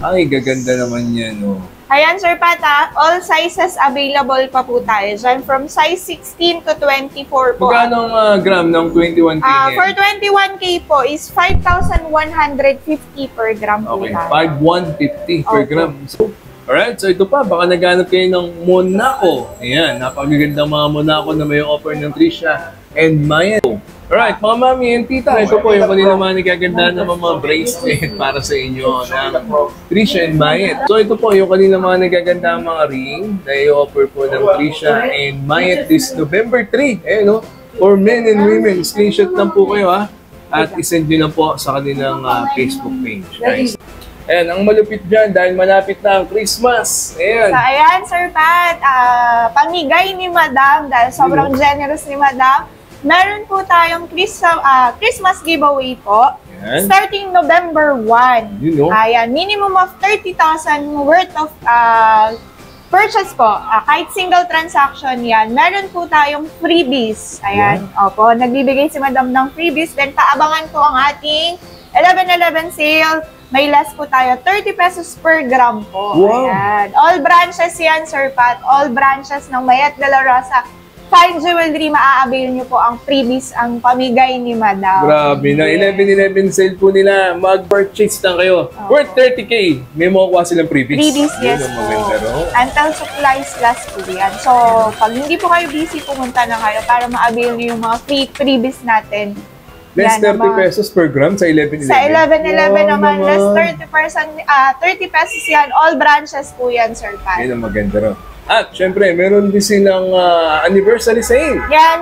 Ay, gaganda naman yan, oh. Ayan, Sir Pat, all sizes available pa po tayo dyan. From size 16 to 24 po. Magkano ang gram ng 21K? For 21K po is 5,150 per gram po. Okay, 5,150 per gram. So, alright, so ito pa, baka naghanap kayo ng Monaco. Ayan, napakagandang mga Monaco na may offer ng Trisha and Maya. Alright, mga mami and tita, ito po yung kanina mga nagaganda na mga bracelet para sa inyo ng Trisha and Mayet. So ito po yung kanina mga nagaganda mga ring na i-offer po ng Trisha and Mayet this November 3. Eh, no? For men and women, screenshot lang po kayo ha. At isend nyo lang po sa kanilang Facebook page. Guys. Ayan, ang malupit dyan dahil malapit na ang Christmas. Ayan. So ayan, Sir Pat, pamigay ni Madam dahil sobrang generous ni Madam. Meron po tayong Christmas giveaway po. Yan. Starting November 1. You know. Ayan, minimum of 30,000 worth of purchase po. Kahit single transaction yan. Meron po tayong freebies. Ayan. Yeah. Opo, nagbibigay si Madam ng freebies. Then paabangan po ang ating 11/11 sale. May less po tayo, 30 pesos per gram po. Wow. Ayan. All branches yan, Sir Pat. All branches ng Mayet de la Rosa Fine Jewelry, maa-avail nyo po ang freebies, ang pamigay ni Madam. Grabe na. 11/11 sale po nila. Mag-purchase lang kayo. Worth 30K. May makukuha silang freebies. Freebies, yes po. Until supplies last po yan. So, pag hindi po kayo busy, pumunta na kayo para ma-avail nyo yung mga freebies natin. Less 30 pesos per gram sa 11/11? Sa 11/11 naman, less 30 pesos yan. All branches po yan, Sir Pat. Yan ang maganda rin. At syempre, meron din silang anniversary sale. Yan,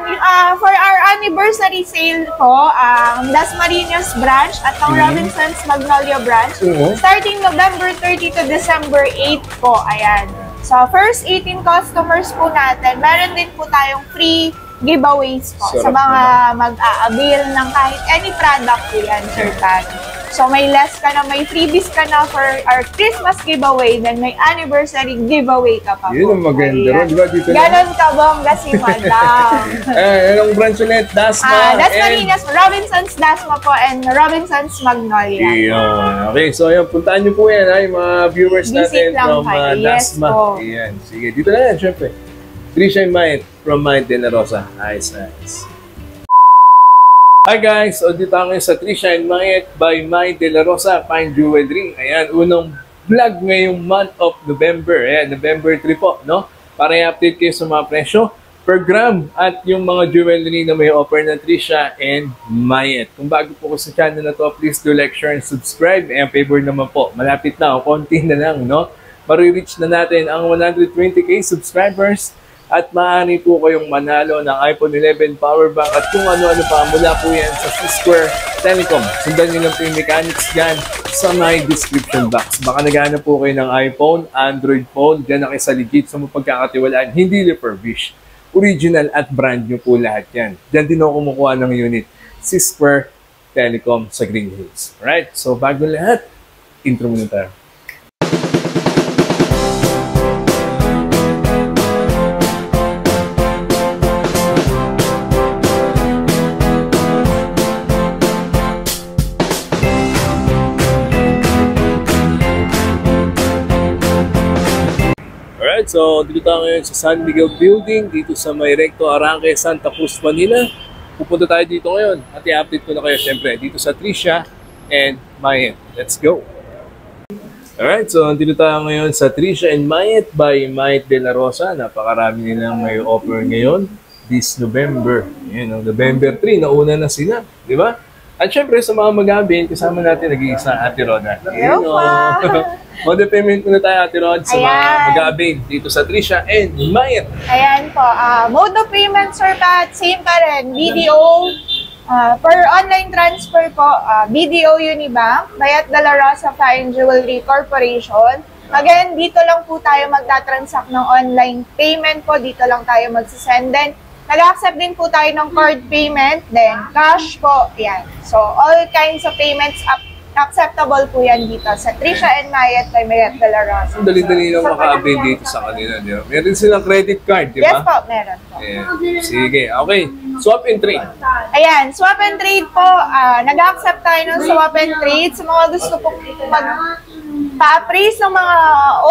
for our anniversary sale po, ang Dasmariñas branch at ang Robinson's Magnolia branch, starting November 30 to December 8 po. Ayan. So, first 18 customers po natin, meron din po tayong free giveaways po sa mga mag-a-avail ng kahit any product po yan, Sir Pat. So, may less ka na, may freebies ka na for our Christmas giveaway, then may anniversary giveaway ka pa po. Yun ang maganda rin, di ba? Dito ganon ka bongga si Madam. Anong branch ulit? Dasma Dasmariñas, Robinson's Dasma po, and Robinson's Magnolia. Iyon. Okay, so ayan, puntaan nyo po yan, yung mga viewers natin from Dasma. Ayan, sige, dito na yan, syempre. Trisha and Mayet from Mayet de la Rosa. Nice, nice. Hi guys! So dito tayo sa Trisha and Mayet by Mayet de la Rosa Fine Jewelry. Ayan, unang vlog ngayong month of November. Ayan, November 3 po, no? Para i-update kayo sa mga presyo per gram at yung mga jewelry na may offer na Trisha and Mayet. Kung bago po ko sa channel na to, please do like, share, and subscribe. Ayan, favor naman po. Malapit na, konti na lang, no? Marireach na natin ang 120K subscribers. At maaari po kayong manalo ng iPhone 11 power bank at kung ano-ano pa mula po yan sa C-Square Telecom. Sundan nyo lang po yung mechanics dyan sa my description box. Baka naghahanap po kayo ng iPhone, Android phone, dyan na kayo sa legit sa mapagkakatiwalaan, hindi refurbished. Original at brand nyo po lahat yan. Dyan din ako kumukuha ng unit. C-Square Telecom sa Green Hills. Alright, so bago lahat, intro muna tayo. So, dito tayo ngayon sa San Miguel Building, dito sa may Recto Arranque, Santa Cruz, Manila. Pupunta tayo dito ngayon at i-update ko na kayo syempre dito sa Trisha and Mayet. Let's go! Alright, so dito tayo ngayon sa Trisha and Mayet by Mayet de la Rosa. Napakarami nilang may offer ngayon this November. Ayan, November 3, nauna na sila, di ba? At syempre sa mga mag-abin, kasama natin nag-iisa Ate Roda. Hello pa! Mode payment muna tayo, Ate Rod, sa mga mag-abing dito sa Trisha and Mayet. Ayan po. Mode of payment, Sir Pat, same pa rin. BDO, per online transfer po, BDO Unibank, Mayet de la Rosa Fine Jewelry Corporation. Again, dito lang po tayo magta-transact ng online payment po. Dito lang tayo magsisend. Then, nag-accept din po tayo ng card payment, then cash po. Yan. So, all kinds of payments acceptable po yan dito sa Trisha and Mayet by Mayet de la Rosa. Dali-dali lang maka-avail dito sa kanila. Di ba? Meron silang credit card, di ba? Yes po, meron po. Yeah. Sige, okay. Swap and trade. Ayan, swap and trade po. Nag-accept tayo ng swap and trade. Sa mga gusto po pa-appraise ng mga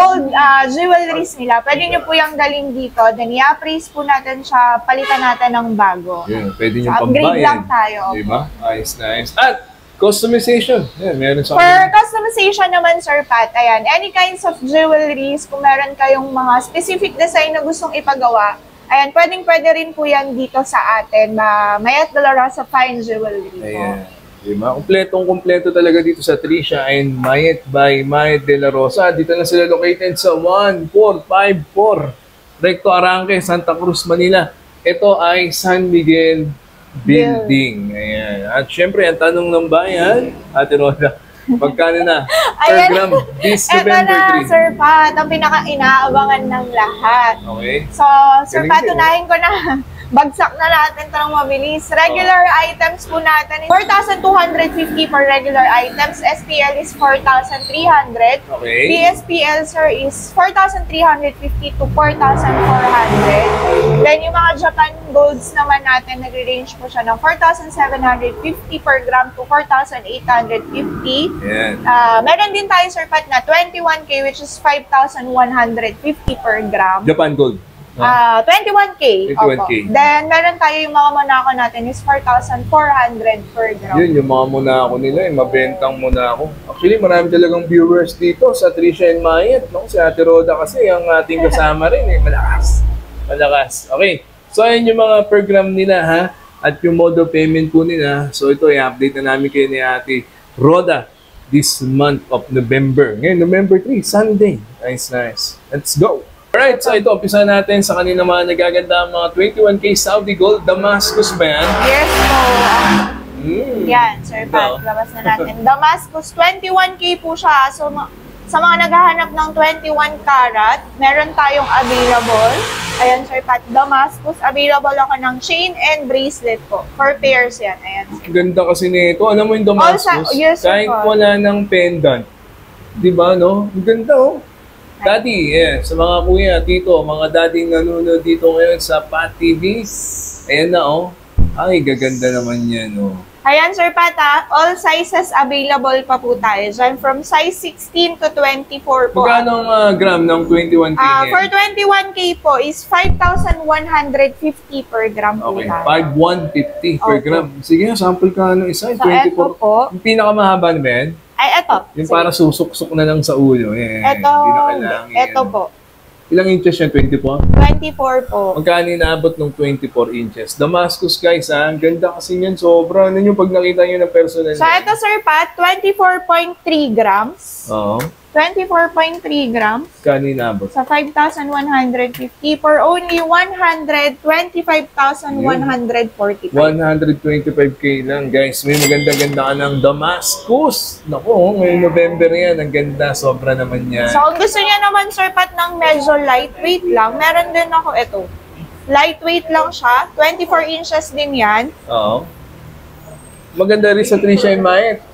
old jewelries nila, pwede nyo po yung daling dito. Then, i-appraise po natin siya, palitan natin ng bago. Yun, pwede nyo So, upgrade lang tayo. Diba? Nice. At, customization. Yan, meron sa For customization naman, Sir Pat, ayan, any kinds of jewelries, kung meron kayong mga specific design na gustong ipagawa, ayan, pwede rin po yan dito sa atin, Mayat de la Rosa Fine Jewelry po. Ayan. Diba? Kompleto talaga dito sa Tricia and Mayet by Mayet de la Rosa. Dito na sila located sa 1454 Recto Arranque, Santa Cruz, Manila. Ito ay San Miguel Building. Ayan. At syempre, ang tanong ng bayan, Ate Roda, magkano na per gram this November 3? Sir Pat, ang pinaka-inaabangan ng lahat. Okay. So, Sir Pat, tunahin ko na. Bagsak na natin ito ng mabilis. Regular items po natin is 4,250 for regular items. SPL is 4,300. Okay. PSPL, sir, is 4,350 to 4,400. Then, yung mga Japan Golds naman natin, nag-range po siya ng 4,750 per gram to 4,850. Yan. Meron din tayo, Sir Pat, na 21K, which is 5,150 per gram. Japan Gold. 21K. 21K. Opo. Then, meron tayo yung mga Monaco natin is 4,400 per gram. Yun, yung mga Monaco nila, mabentang Monaco. Actually, marami talagang viewers dito sa Tricia and Mayet. No? Si Ate Roda kasi, ang ating kasama rin. Malakas. Okay. So, ayun yung mga per gram nila, ha? At yung mode of payment po nila. So, ito, i-update na namin kayo ni Ate Roda this month of November. Ngayon, November 3, Sunday. Nice. Let's go! Alright, so ito, umpisa natin sa kanina mga nagaganda mga 21K Saudi Gold. Damascus ba yan? Yes po. Yan, Sir Pat, labas na natin. Damascus, 21K po siya. So, sa mga naghahanap ng 21 karat, meron tayong available. Ayan, Sir Pat, Damascus. Available ako ng chain and bracelet po. 4 pairs yan. Ayan. Ganda kasi nito. Alam mo yung Damascus, yes, kahit wala ng pendant. Diba, no? Ang ganda, oh. Daddy, sa mga kuya, tito, mga daddy nanonood dito ngayon sa Pat TV. Ayan na, oh. Ay, gaganda naman yan, oh. Ayan, Sir Pat, all sizes available pa po tayo dyan. From size 16 to 24 po. Magkano ang gram ng 21K For 21K po is 5,150 per gram po. Okay, tayo. 5,150 per gram. Sige, sample ka ng isa. So, 24. eto po. Yung pinakamahaba na ba yan? Ay, eto. Yung para susuk-suk na lang sa ulo. Eto po. Ilang inches yan? 24? 24 po. Magkano inaabot ng 24 inches? Damascus, guys, ha? Ang ganda kasi yan. Sobra. Ano yung pag nakita nyo ng personal? So, ito, Sir Pat, 24.3 grams. Oo. 24.3 grams. Magkano inaabot? Sa 5,150 for only 125,145. 125K lang, guys. May maganda-ganda ka ng Damascus. Naku, ngayong November yan. Ang ganda. Sobra naman yan. So, kung gusto niya naman, Sir Pat, ng medyo lightweight lang, meron din ako ito. Lightweight lang siya. 24 inches din yan. Oo. Maganda rin sa Tricia and Mayet.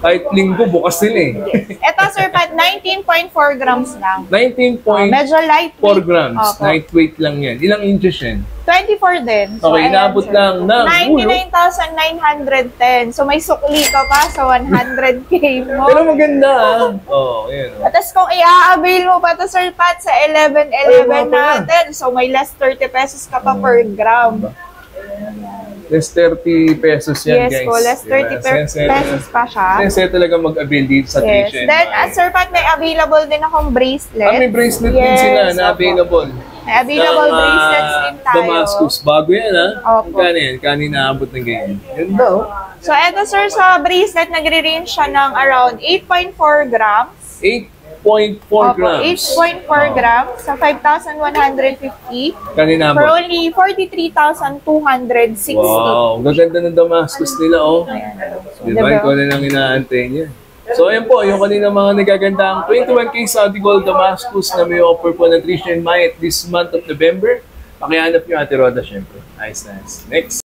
Kahit linggo, bukas din eh. Yes. Ito, Sir Pat, 19.4 grams lang. 19.4 medyo lightweight. grams. Opo. Lightweight lang yan. Ilang inches yan? 24 din. So, Okay, inaabot lang ng 99,910. So, may sukli ka pa sa 100K mo. Pero maganda ah. Oo, yan. At as kung i-avail mo pa to, Sir Pat, sa 11-11 natin. So, may less 30 pesos ka pa per gram. Less 30 pesos yan, guys. Yes po, less 30 pesos pa siya. Sensei talaga mag-avail dito sa Yes. Tricia and Then, Mayet. Sir Pat, may available din akong bracelet. May bracelet din sila na available. May available bracelets din tayo. Damascus. Bago yan, ha? Opo. Magkano yan? Kanina naabot ng ganyan. Ganda, oh. So, eto, Sir, sa bracelet, nagre-range siya ng around 8.4 grams. 8.4 grams. 8.4 grams sa 5,150. Kanina For naabot. only 43,260. Wow, gaganda ng Damascus nila, oh. Diba? Ikaw na lang inaantay niya. So, ayan po, yung kanina mga nagagandang 21K Saudi Gold Damascus na may offer po ng Tricia and Mayet this month of November. Pakihanap nyo, Ate Roda, syempre. Nice. Next.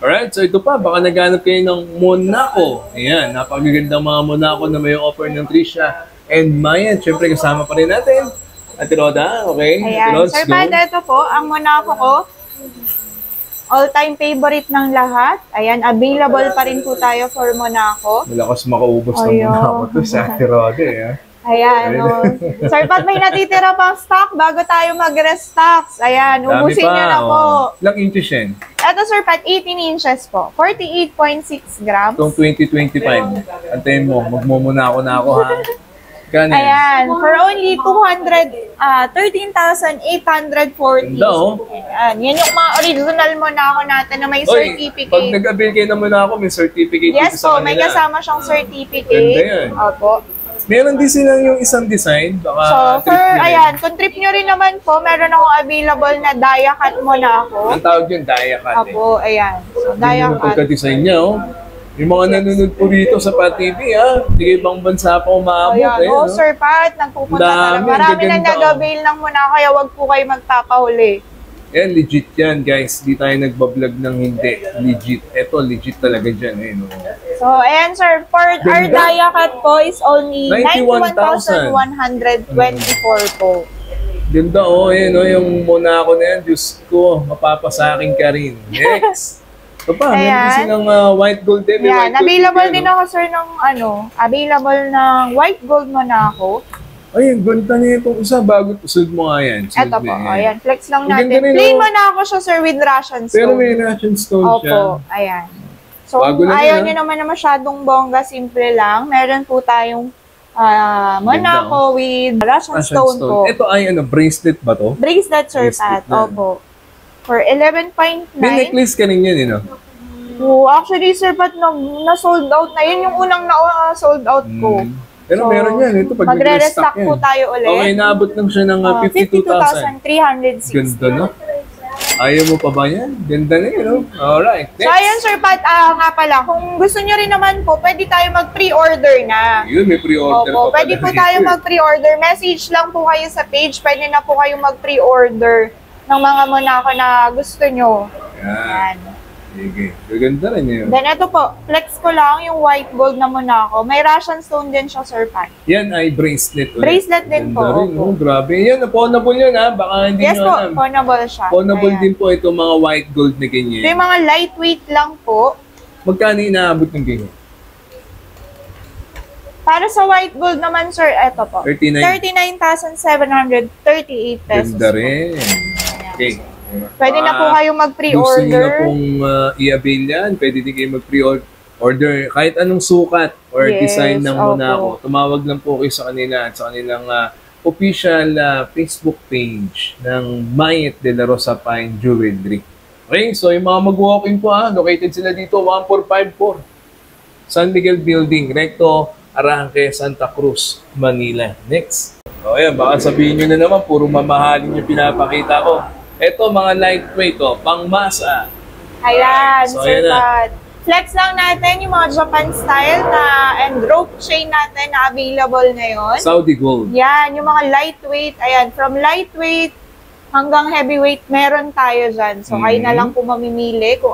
Alright, so ito pa, baka naghanap kayo ng Monaco. Ayan, napakagandang mga Monaco na may offer ng Tricia and Mayet. Syempre, kasama pa rin natin. Ate Roda, okay? Ayan. Let's Sir go. Pat, ito po, ang Monaco ko. All-time favorite ng lahat. Ayan, available pa rin po tayo for Monaco. Malakas makaubos ng Ayun. Monaco to sa Ate Roda, eh. Ayan, no. Sir Pat, may natitira pang stock bago tayo mag-restocks. Ayan, ubusin nyo na po. Ilang inches yan? Ito, Sir Pat, 18 inches po. 48.6 grams. Itong 2025. Antayin mo, magmumuna ako ha. Gano'n? Ayan, for only 13,840. Ayan, yan yung mga original mo na ako natin na may certificate. Pag nag-avail kayo naman ako, may certificate yes dito sa po, may kasama siyang certificate. Ganda yan. Opo. Meron din silang yung isang design. Baka so, for, ayan, kung trip nyo rin naman po, meron akong available na dia cut mo na ako. Ang tawag yun, dia cut. Opo, ayan. So, dia cut. Yung pagka-design niya, oh. Yung mga nanonood po dito sa Pat TV, ha? Hindi kayo ibang bansa pa umaabot, ayan, no? Sir Pat, nagpupunta talaga. Marami na nag-avail ng muna, kaya wag po kayo magpapahuli. Yan, legit yan, guys. Di tayo nagbablog ng hindi. Legit. Eto, legit talaga dyan, eh, no? So, ayan, sir. For our dia cut po is only 91,124 po. Ganda, oh. Ayan, oh. Yung muna ako na yan, Diyos ko, mapapasakin ka rin. Next. Ito pa, meron silang white gold din. Yan, available din ako, sir, ng available ng white gold mo na ako. Ay, ang ganda niya itong isa. Bago tusod mo nga yan. Ito po, ayan. Flex lang natin. Plain mo na ako siya, sir, with Russian stone. Pero may Russian stone siya. Opo, ayan. So, ayaw nyo naman na masyadong bongga, simple lang. Meron po tayong Monaco with Russian stone po. Ito ay bracelet ba to? Bracelet, sir, Pat. Opo. For 11.9. May necklace ka rin yan, Actually, sir, Pat, na-sold out na. Yun yung unang na-sold out ko. Pero meron yan. Ito, pag magre-restock po tayo ulit. Okay, naabot lang siya ng 52,360. 52,360. Ganda, no? Ayaw mo pa ba yan? Ganda na yun, no? Alright, next. So, ayun, Sir Pat, nga pala, kung gusto nyo rin naman po, pwede tayo mag-pre-order na. Yun, may pre-order pa pwede po tayo mag-pre-order. Message lang po kayo sa page. Pwede na po kayo mag-pre-order ng mga Monaco na gusto nyo. Yan. Sige. Ganda rin yun. Then, ito po, flex ko lang yung white gold na Monaco. May Russian stone din siya, Sir Pat. Yan ay bracelet ulit. Bracelet din po. Rin, grabe. Yan, pawnable yan, ha? Baka hindi yes nyo po, alam. pawnable siya. Pawnable din po itong mga white gold na ganyan. Ito yung mga lightweight lang po. Magkano inaabot ng ganyan? Para sa white gold naman, sir, eto po. 39,738 pesos. Ganda rin. Okay. Pwede na po kayong mag-pre-order. Gusto nyo na pong i-avail yan. Pwede din kayo mag-pre-order kahit anong sukat or design ng Monaco. Tumawag lang po kayo sa kanila at sa kanilang official Facebook page ng Mayet de la Rosa Fine Jewelry. Okay, so yung mga mag-walk-in po located sila dito, 1454 San Miguel Building, Recto, Arranque, Santa Cruz, Manila. Next. O ayan, baka sabihin nyo na naman, puro mamahalin yung pinapakita ko. Ito, mga lightweight, pang-masa. Ayan, so, Sir Pat. Flex lang natin yung mga Japan style and rope chain natin na available ngayon. Saudi gold. Yan, yung mga lightweight. Ayan, from lightweight hanggang heavyweight, meron tayo dyan. So, kayo na lang po mamimili kung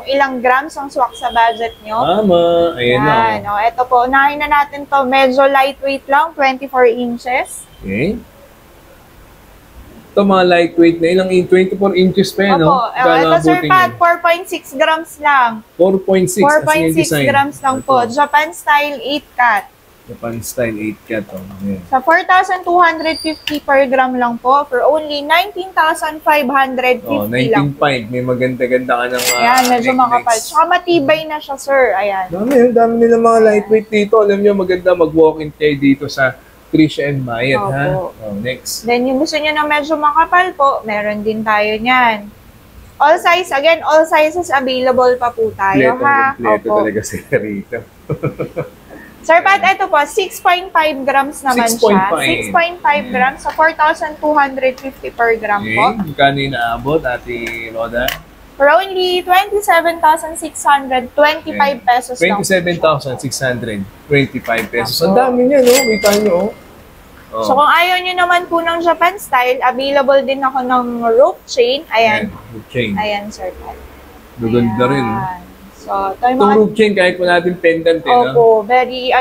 ilang grams ang swak sa budget nyo. Tama. Ayan na. Ito po, unahin na natin to. Medyo lightweight lang, 24 inches. Okay. Ito mga lightweight na ilang 24 inches pa yan, no? Ito, Sir Pat, 4.6 grams lang. 4.6 grams lang po. Japan style 8-cut. Japan style 8-cut. Sa 4,250 per gram lang po for only 19,550 lang. 19.5. May maganda-ganda ka ng ayan, medyo makapal. Tsaka matibay na siya, sir. Ayan. Dami nila mga lightweight dito. Alam nyo, maganda mag-walk-in kayo dito sa Trisha and Mayet, ha? Next. Then, yung gusto nyo na medyo makapal po, meron din tayo niyan. All size, again, all sizes available pa po tayo, ha? Kompleto talaga sila rito. Sir Pat, ito po, 6.5 grams naman 6.5. siya. 6.5 grams, so 4,250 per gram po. Magkano yung naabot, Ate Roda? For only 27,625 pesos lang. 27,625 pesos. Ang dami niya, no? Kita nyo, So, kung ayaw nyo naman po ng Japan style, available din ako ng rope chain. Ayan. Rope chain. Ayan, Sir Pat. Maganda rin. So, itong rope chain, kahit po natin pendant, Opo, very,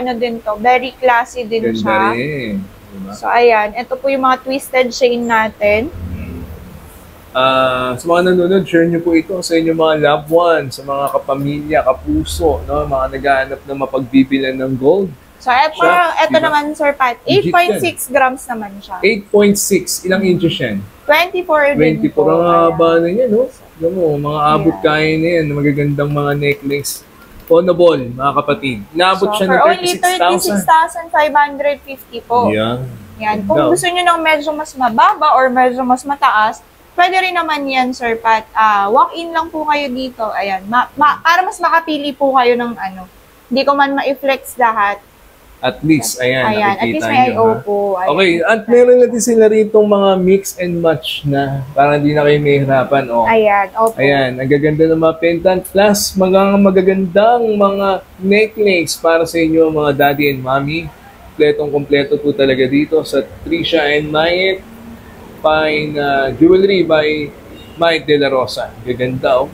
very classy din siya. Ganda rin. Diba? So, ayan. Ito po yung mga twisted chain natin. Sa mga nanonood, share nyo po ito sa inyong mga loved ones, sa mga kapamilya, kapuso, no? Mga naghahanap na mapagbibilan ng gold. So, ito Diba? naman, Sir Pat, 8.6 grams naman siya. 8.6. Ilang inches yan? 24 din 24. po. Ang haba Ayan. na yan, no? Alam mo, mga abot kaya na yan. Magagandang mga necklace. Phonable, mga kapatid. Naabot So, siya for ng only 36,000. 36,550 po. Yan. Kung gusto nyo ng medyo mas mababa or medyo mas mataas, pwede rin naman yan, Sir Pat. Walk-in lang po kayo dito. Ayan. Para mas makapili po kayo ng ano. Hindi ko man ma-flex lahat. At least, ayan, At least nakikita may nyo. IO po. Ayan. Okay, at meron natin sila rito mga mix and match na para hindi na kayo mahirapan. Oh. Ayan, opo. Ayan, ang gaganda ng mga pendant plus mga magagandang mga necklace para sa inyo mga daddy and mommy. Kompletong-kompleto po talaga dito sa Trisha and Mayet Fine Jewelry by Mayet De La Rosa. Gaganda, oh.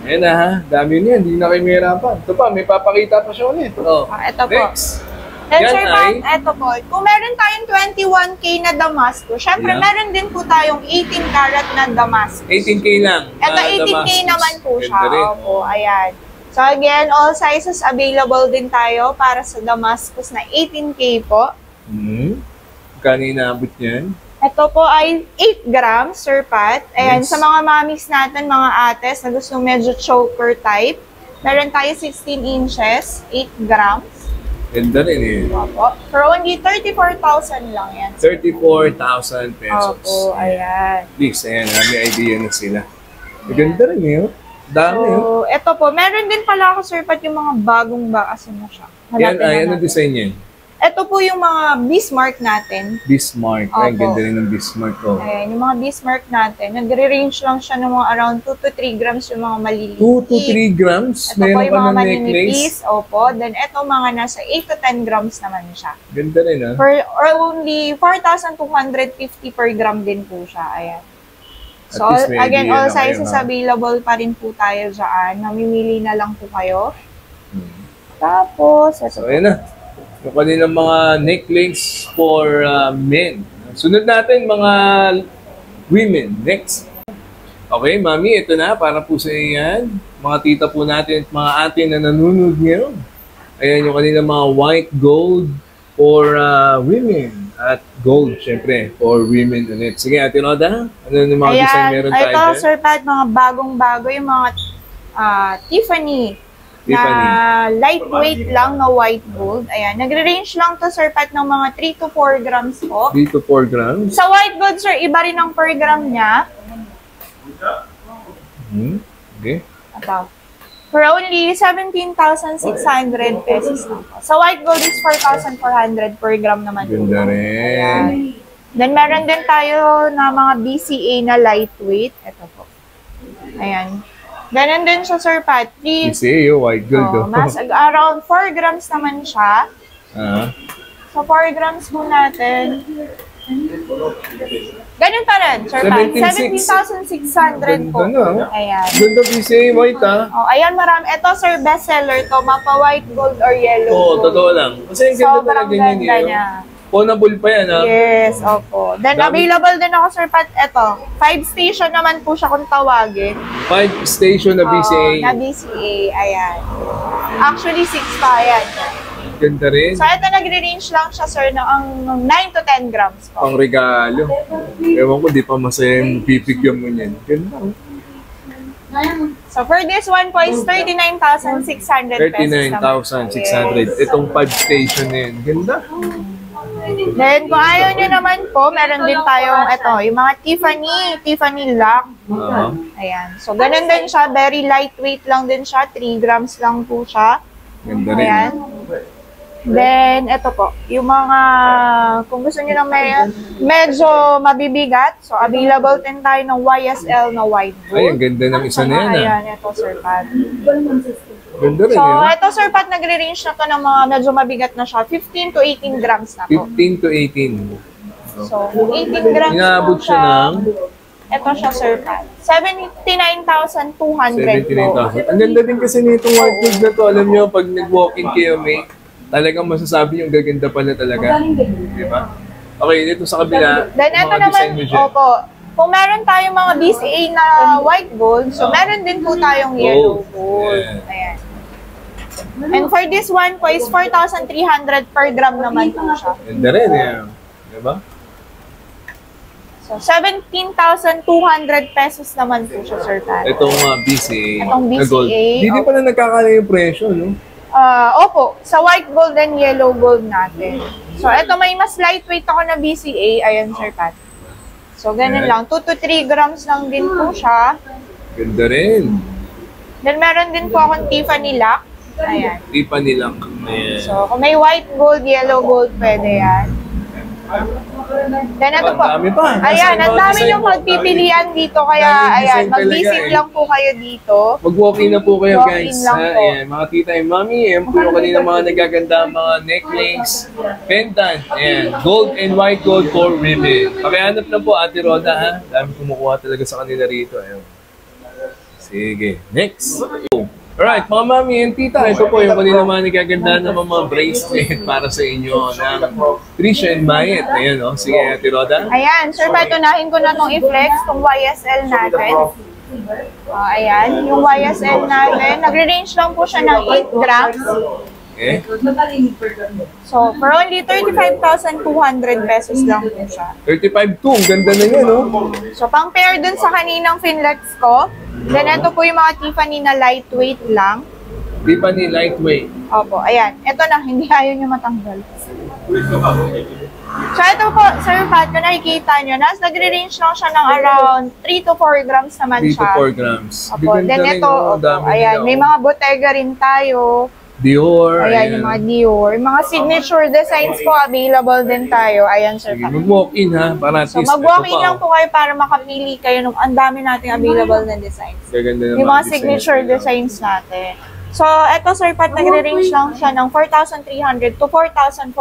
Ayan na ha, dami niyan, hindi na kayo mahirapan. Ito pa, may papakita pa siya ulit. Oh. Ito po. Next. Then, Yan Sir Pat, ay- eto po. Kung meron tayong 21K na Damasco, syempre Yeah. meron din po tayong 18 karat na Damasco. 18K lang. Ito, 18K Damascus. naman po siya. Ganda rin. Opo, ayan. So again, all sizes available din tayo para sa Damascus na 18K po. Kano inaabot niyan? Ito po ay 8 grams, Sir Pat. Ayan, Yes. sa mga mommies natin, mga ates na gusto medyo choker type, meron tayo 16 inches, 8 grams. Ganda rin eh. Opo. For only 34,000 lang yan. 34,000 pesos. Opo, ayan. At least, ayan, may idea na sila. Ganda rin eh. Oh. Dami oh. So, ito po. Meron din pala ako, Sir Pat, yung mga bagong bakasin na siya. Yan Hanapin ay, na ano natin. design yan? Ito po yung mga Bismarck natin. Bismarck. Ay, Opo. ganda rin ng Bismarck ko. Ayan, yung mga Bismarck natin. Nagre-range lang siya ng mga around 2 to 3 grams yung mga maliliit. 2 to 3 grams? Ito po Meron yung ka mga ng necklace? maninipis. Opo. Then, ito mga nasa 8 to 10 grams naman siya. Ganda rin ah. For only 4,250 per gram din po siya. Ayan. So, At least may again, idea all na kayo, sizes ha? available pa rin po tayo dyan. Namimili na lang po kayo. Hmm. Tapos, ito So, ayan na. Yung kanilang mga necklace for men. Sunod natin, mga women. Next. Okay, mami, ito na. Para po sa iyan. Mga tita po natin at mga ate na nanonood ngayon. Ayan yung kanilang mga white gold for women. At gold, syempre, for women ulit. Sige, Ate Roda, ano yung mga design meron tayo ito, dyan? Sir Pat, mga bagong-bago yung mga Tiffany. Na lightweight lang na white gold. Ayan, nagre-range lang to, Sir Pat, ng mga 3 to 4 grams po. 3 to 4 grams. Sa white gold, sir, iba rin ang per gram niya. Okay. Ito. For only 17,600 pesos lang po. Sa white gold is 4,400 per gram naman. Ganda po. rin. Ayan. Then, meron din tayo na mga BCA na lightweight. Ito po. Ayan. Ganun din siya, Sir Pat. Kasi yung white gold. Mas around 4 grams naman siya. So, 4 grams po natin. Ganun pa rin, Sir Pat. 17,600 po. Ganda, Ayan. Ganda BCA white ah. Oh, ayan, marami. Ito, sir, bestseller to. Mapa white gold or yellow Oo, gold. totoo lang. Kasi ang ganda Sobrang talaga ganyan ganda eh. niya. Phonable pa yan ah. Yes, opo. Then, Dami. available din ako, Sir Pat. Ito, 5 station naman po siya kung tawagin. 5 station na BCA. Na BCA, ayan. Actually, 6 pa yan. Ganda rin. So, ito, nagre-range lang siya, sir, ng 9 to 10 grams po. Pang regalo. Ewan ko, di pa masaya yung pipigyan mo niyan. Ganda. So, for this one po is 39,600 pesos naman. 39,600. Itong 5 station na yun. Ganda. Then, kung ayaw nyo naman po, meron din tayong ito, yung mga Tiffany lock. Ayan. So, ganun din siya. Very lightweight lang din siya. 3 grams lang po siya. Ganda rin. Ayan. Then, ito po. Yung mga, kung gusto nyo lang medyo mabibigat, so, available din tayo ng YSL na white gold. Ay, ang ganda ng isa na yan ah. Ayan, ito, Sir Pat. Ganda rin So, yun. ito, Sir Pat, nagre-range na to ng mga medyo mabigat na siya. 15 to 18 grams na to. 15 to 18. So, 18 grams Inaabot po siya ng ito siya, Sir Pat. 79,200 po. 79,000. Ang ganda din kasi nitong white gold na to. Alam nyo, pag nag-walk-in kayo, may talagang masasabi yung gaganda pala talaga. Di ba? Okay, dito sa kabila, Then, ito mga naman, design mo dyan. opo, kung meron tayong mga BCA na white gold, so meron din po tayong yellow gold. yeah. Ayan. And for this one po is 4,300 per gram naman po siya. Ganda rin eh. Diba? So, 17,200 pesos naman po siya, Sir Pat. Itong BCA. Itong na gold. BCA. Hindi pa na nagkakala yung presyo, no? Opo, sa white gold and yellow gold natin. So, ito may mas lightweight ako na BCA. Ayan, Sir Pat. So, ganun lang. 2 to 3 grams lang din po siya. Ganda rin. Then, meron din po akong Tiffany lock. Ayan. Tiffany lock. Ayan. So, kung may white gold, yellow gold, pwede yan. Then, ito po. Ang dami pa. Ayan, ang dami yung pagpipilian dito. Kaya, ayan, mag-visit lang po kayo dito. Mag-walk-in na po kayo, Walk-in guys. lang po. Ayan, mga tita and mami. Ayan po yung kanina mga nagaganda mga necklace, pendant. Ayan, gold and white gold for women. Pakihanap na po, Ate Roda, ha? Dami kumukuha talaga sa kanila rito. Ayan. Sige, next. Alright, mga mami and tita, ito po yung kanina mga nagaganda na mga bracelet para sa inyo ng Trisha and Mayet. Ayan, oh. Sige, Ate Roda. Ayan, Sir Pat, unahin ko na itong i-flex, itong YSL natin. Ayan, yung YSL natin. Nagre-range lang po siya ng 8 grams. Okay. So, for only 35,200 pesos lang po siya. 35.2, ang ganda na yan, oh. So, pang pair dun sa kaninang Finlex ko. Then, ito po yung mga Tiffany na lightweight lang. Tiffany lightweight. Opo, ayan. Ito na, hindi ayaw nyo matanggal. So, ito po, Sir Pat, kung nakikita nyo, nagre-range lang siya ng around 3 to 4 grams naman 3 to siya. 4 grams. Opo, then ito, opo, ayan, may mga Bottega rin tayo. Dior. Ayan, yung mga Dior. Yung mga signature designs po, available din tayo. Ayan, Sir Pat. Mag-walk-in ha, para at So, least mag-walk-in lang po kayo para makapili kayo ng ang dami nating available na designs. Gaganda ng Yung mga signature designs natin. So, eto, Sir Pat, nagre-range lang siya ng 4,300 to 4,400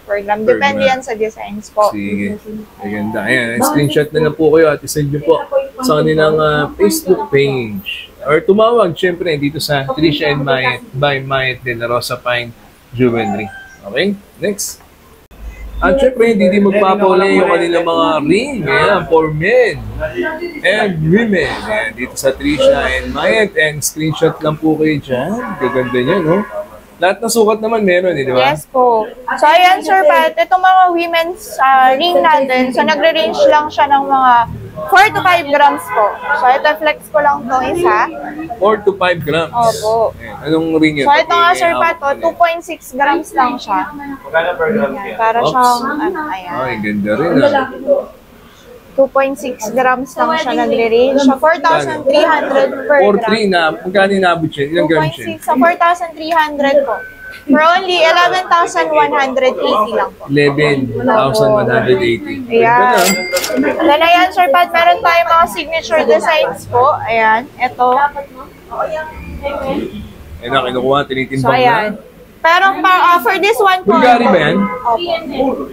per gram. Depende yan sa designs po. Sige. Maganda. Ayan, screenshot na lang po kayo at isend nyo po sa kanilang Facebook page. Or tumawag, syempre, dito sa Trisha and Mayet by Mayet de la Rosa Fine Jewelry. Okay? Next. At syempre, hindi din magpapuli yung kanilang mga ring. Ayan, for men and women. Ayan, dito sa Trisha and Mayet. And screenshot lang po kayo dyan. Gaganda niya, no? Lahat na sukat naman meron, di ba? Yes po. So, ayan, Sir Pat, itong mga women's ring natin, so nagre-range lang siya ng mga 4 to 5 grams po. So, ito, flex ko lang itong isa. 4 to 5 grams. Opo. Ayan, anong ring yun? So, ito nga, Sir Pat, 2.6 grams lang siya. Ayan, para siyang, ayan. Ay, ganda rin, 2.6 grams lang siya nagre-range. So, 4,300 per gram. 4-3 na, magkano inabot siya? Ilang grams siya? 2.6 sa 4,300 po. For only 11,180 lang po. 11,180. Ayan. Then ayan, Sir Pat, meron tayong mga signature designs po. Ayan, ito. Ayan na, kinukuha, So, tinitimbang ayan. na. Pero for this one po, Bulgari ba yan? Opo.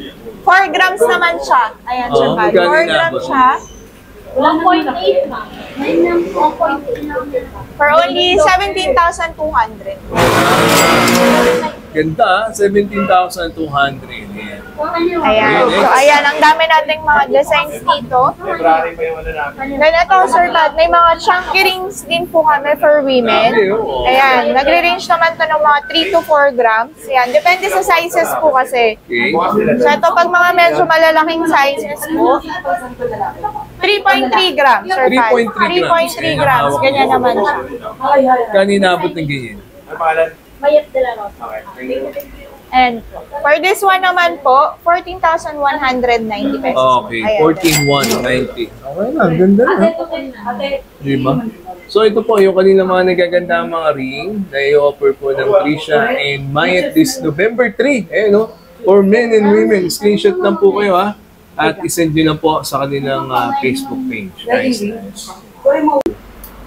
4 grams naman siya. Ayan, Sir Pat. magkano 4 inabot? grams siya. 1.8 na. 1.8 For only 17,200. Ganda, 17,200. Ayan. Ayan. So, ayan. Ang dami nating mga designs dito. Then ito, Sir Pat, may mga chunky rings din po kami for women. Ayan. Nagre-range naman to ng mga 3 to 4 grams. Ayan. Depende sa sizes po kasi. Okay. So, ito, pag mga medyo malalaking sizes po, 3.3 grams, Sir Pat. 3.3 grams. Ganyan naman siya. Kano inabot ng ganyan? Mayet de la Rosa. And for this one naman po, 14,190 pesos. Okay, Ayan. 14,190. Okay na, ganda na. Ate, Diba? So ito po, yung kanina mga nagaganda mga ring na i-offer po ng Trisha and Mayet this November 3. Eh, no? For men and women, screenshot lang po kayo ha. At isend nyo lang po sa kanilang Facebook page. Nice, nice.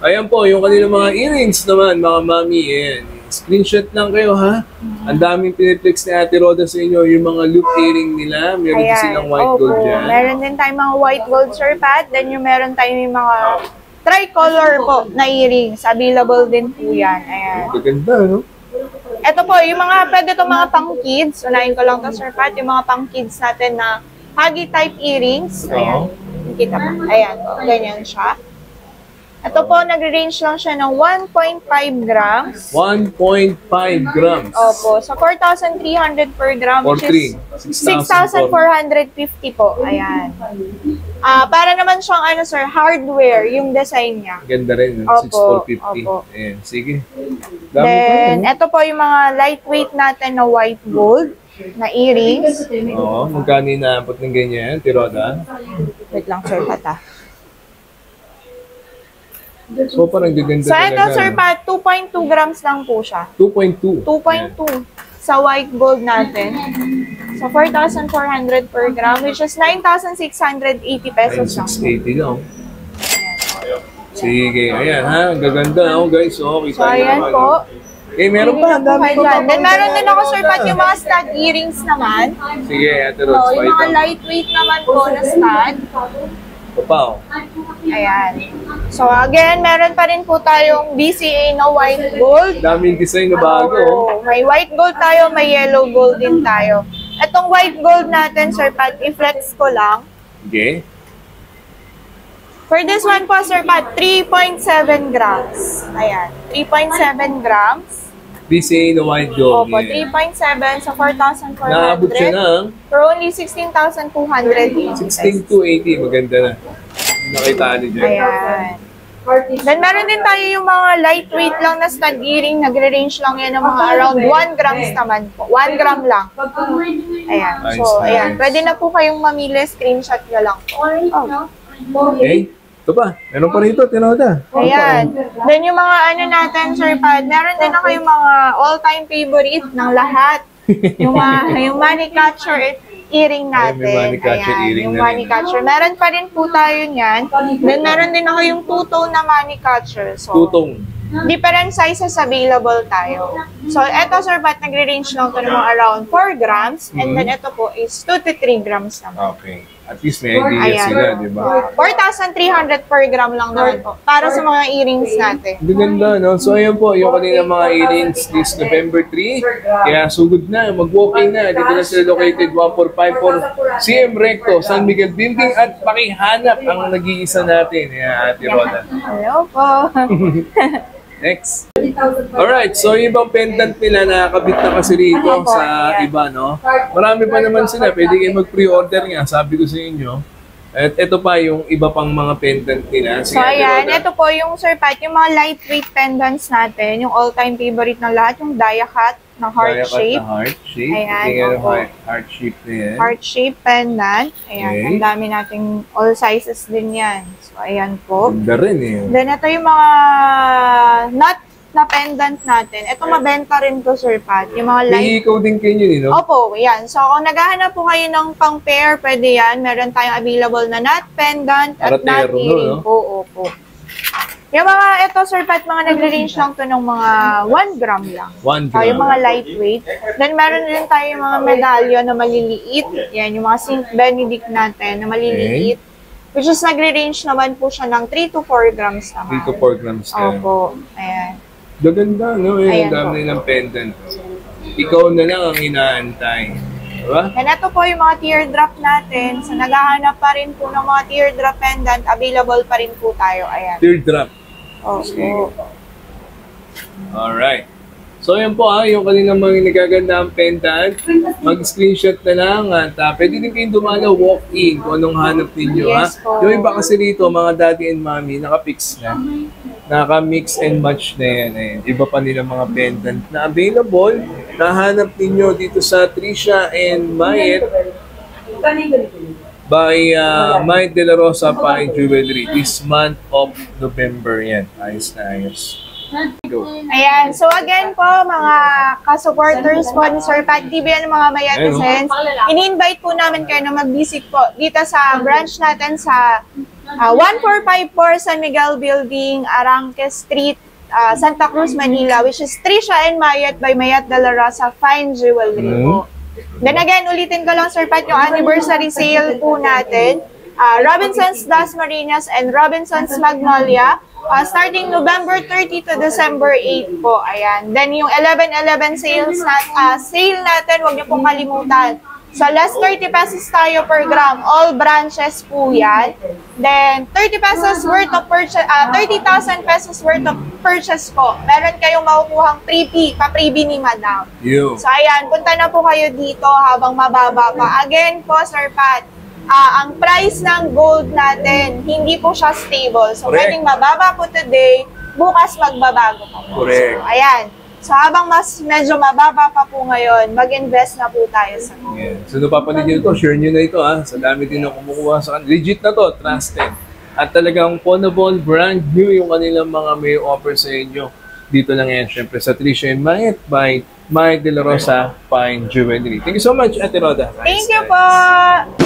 Ayan po, yung kanilang mga earrings naman, mga mami. Ayan. Screenshot lang kayo ha. Ang daming piniplex ni Ate Roda sa inyo. Yung mga loop earring nila, meron din silang white gold dyan. Meron din tayong mga white gold, Sir Pat. Then yung meron tayong mga tricolor po na earrings. Available din po yan. Ayan. Maganda, no? Ito po, yung mga, pwede itong mga pang kids. Unahin ko lang to, Sir Pat. Yung mga pang kids natin na huggy type earrings. Ayan. Kita po. Ayan po. Ganyan siya. Ito po, nagre-range lang siya ng 1.5 grams. 1.5 grams. Opo, so 4,300 per gram, Or which is 6,450 po. Ayan. Para naman siyang, ano sir, hardware, yung design niya. Ganda rin, Opo, 6,450. opo. Ayan, sige. Dami Then, pa ito po yung mga lightweight natin na white gold na earrings. Oo, magkano inaabot ng ganyan, Tiroda? Wait lang, sir, pata. So, parang gaganda So, ito, talaga. sir, Pat, 2.2 grams lang po siya. 2.2. 2.2 sa white gold natin. So, 4,400 per gram, which is 9,680 pesos lang. 9,680 lang. Sige, ayan ha. Ang gaganda ako guys. So, So, ayan po. Eh, meron pa. Ang dami pa. Then, meron din ako, sir, Pat, yung mga stud earrings naman. Sige, Ate So, Rose. yung mga lightweight naman po na stud. Ito pa, oh. Ayan. So, again, meron pa rin po tayong BCA na white gold. Daming design na bago. Oh. Oo, may white gold tayo, may yellow gold din tayo. Itong white gold natin, Sir Pat, i-flex ko lang. Okay. For this one po, Sir Pat, 3.7 grams. Ayan, 3.7 grams. BCA na white gold. Opo, 3.7 sa 4,400. Naabot siya na. For only 16,280. 16,280. Maganda na. Nakita niyo dyan. Ayan. Then meron din tayo yung mga lightweight lang na stud earring. Nagre-range lang yan ng mga around 1 grams naman po. 1 gram lang. Ayan. So, Nice, ayan. nice. Pwede na po kayong mamili. Screenshot nyo lang po. Oh. Okay. Ito pa. Meron pa rito. Tinoda. Ayan. Then yung mga ano natin, Sir Pad, meron din na kayong mga all-time favorite ng lahat. Yung money catcher earring natin. Ay, may money catcher Ayan, earring yung na money rin. catcher. Meron pa rin po tayo niyan. Then meron din ako yung two-tone na money catcher. So, Tutong. different sizes available tayo. So, eto, Sir Pat, nagre-range lang ito ng mga around 4 grams. And then ito po is 2 to 3 grams naman. Okay. At least may idea Ayan. sila, di ba? 4,300 per gram lang naman po. Para sa mga earrings natin. Ang ganda, no? So, ayan po, yung kanina mga earrings this November 3. Kaya sugod na, mag-walk-in na. Dito na sila located 145 CM Recto, San Miguel Building. At pakihanap ang nag-iisa natin. Ayan, Ate Roda. Hello po. Next. Alright, so yung ibang pendant nila nakakabit na kasi rito sa iba, no? Marami pa naman sila. Pwede kayo mag-pre-order nga, sabi ko sa inyo. At ito pa yung iba pang mga pendant nila. So, ayan. Ito po yung, Sir Pat, yung mga lightweight pendants natin. Yung all-time favorite ng lahat. Yung Diacat na heart shape. Heart shape. Ayan, Tingnan opo. heart shape na yan. Heart shape pendant. Ayan. Okay. Ang dami nating all sizes din yan. So, ayan po. Ganda rin eh. Then, ito yung mga nut na pendant natin. Ito mabenta rin to, Sir Pat. Yung mga light. May ikaw din kayo yun, no? Opo, yan. So, kung naghahanap po kayo ng pang-pair, pwede yan. Meron tayong available na nut pendant at nut Paratero, no, earring no? po. Opo. Yung mga, ito, Sir Pat, mga nagre-range lang to ng mga 1 gram lang. 1 So, yung gram. mga lightweight. Then, meron din tayo yung mga medallion na maliliit. Yan, yung mga St. Benedict natin na maliliit. Which is nagre-range naman po siya ng 3 to 4 grams naman. 3 to 4 grams ka. Opo. Ayan. Gaganda, no? Ayan Ang dami po. nilang pendant. Ikaw na lang ang inaantay. Diba? And ito po yung mga teardrop natin. So, naghahanap pa rin po ng mga teardrop pendant. Available pa rin po tayo. Ayan. Teardrop. Opo. Alright. So, yun po yung kaninang mga nagaganda ang pendant. Mag-screenshot na lang at pwede din kayong dumalaw walk-in kung anong hanap ninyo. Yes ha? po. Yung iba kasi rito, mga daddy and mommy, naka-fix na. Naka-mix and match na yan. Ayan. Iba pa nila mga pendant na available. Nahanap ninyo dito sa Trisha and Mayet by Mayet De La Rosa Fine Jewelry this month of November. Yan. Ayos na ayos. Go. Ayan. So, again po, mga ka-supporters po ni Sir Pat TV and mga Mayatesens, ini-invite po namin kayo na mag-visit po dito sa branch natin sa 1454 San Miguel Building, Aranque Street, Santa Cruz, Manila, which is Trisha and Mayet by Mayet De La Rosa Fine Jewelry po. Then again, ulitin ko lang, Sir Pat, yung anniversary sale po natin. Robinson's Dasmariñas and Robinson's Magnolia. Starting November 30 to December 8 po. Ayan. Then yung 11-11 sale natin, huwag niyo pong kalimutan. So, last 30 pesos tayo per gram. All branches po yan. Then, 30 pesos worth of purchase, 30,000 pesos worth of purchase po. Meron kayong makukuhang 3P, pa-freebie ni Madam. So, ayan, punta na po kayo dito habang mababa pa. Again po, Sir Pat, ang price ng gold natin, hindi po siya stable. So, Correct. pwedeng mababa po today, bukas magbabago pa po. Correct. So, ayan. So, habang medyo mababa pa po ngayon, mag-invest na po tayo sa gold. Yeah. So, napapanood nyo ito, share nyo na ito ha. Sa dami din na kumukuha sa kanila. Legit na to, trusted. At talagang phonable, brand new yung kanilang mga may offer sa inyo. Dito lang yan, syempre, sa Tricia and Mayet by Mike De La Rosa Fine Jewelry. Thank you so much, Ate Roda. Thank you po!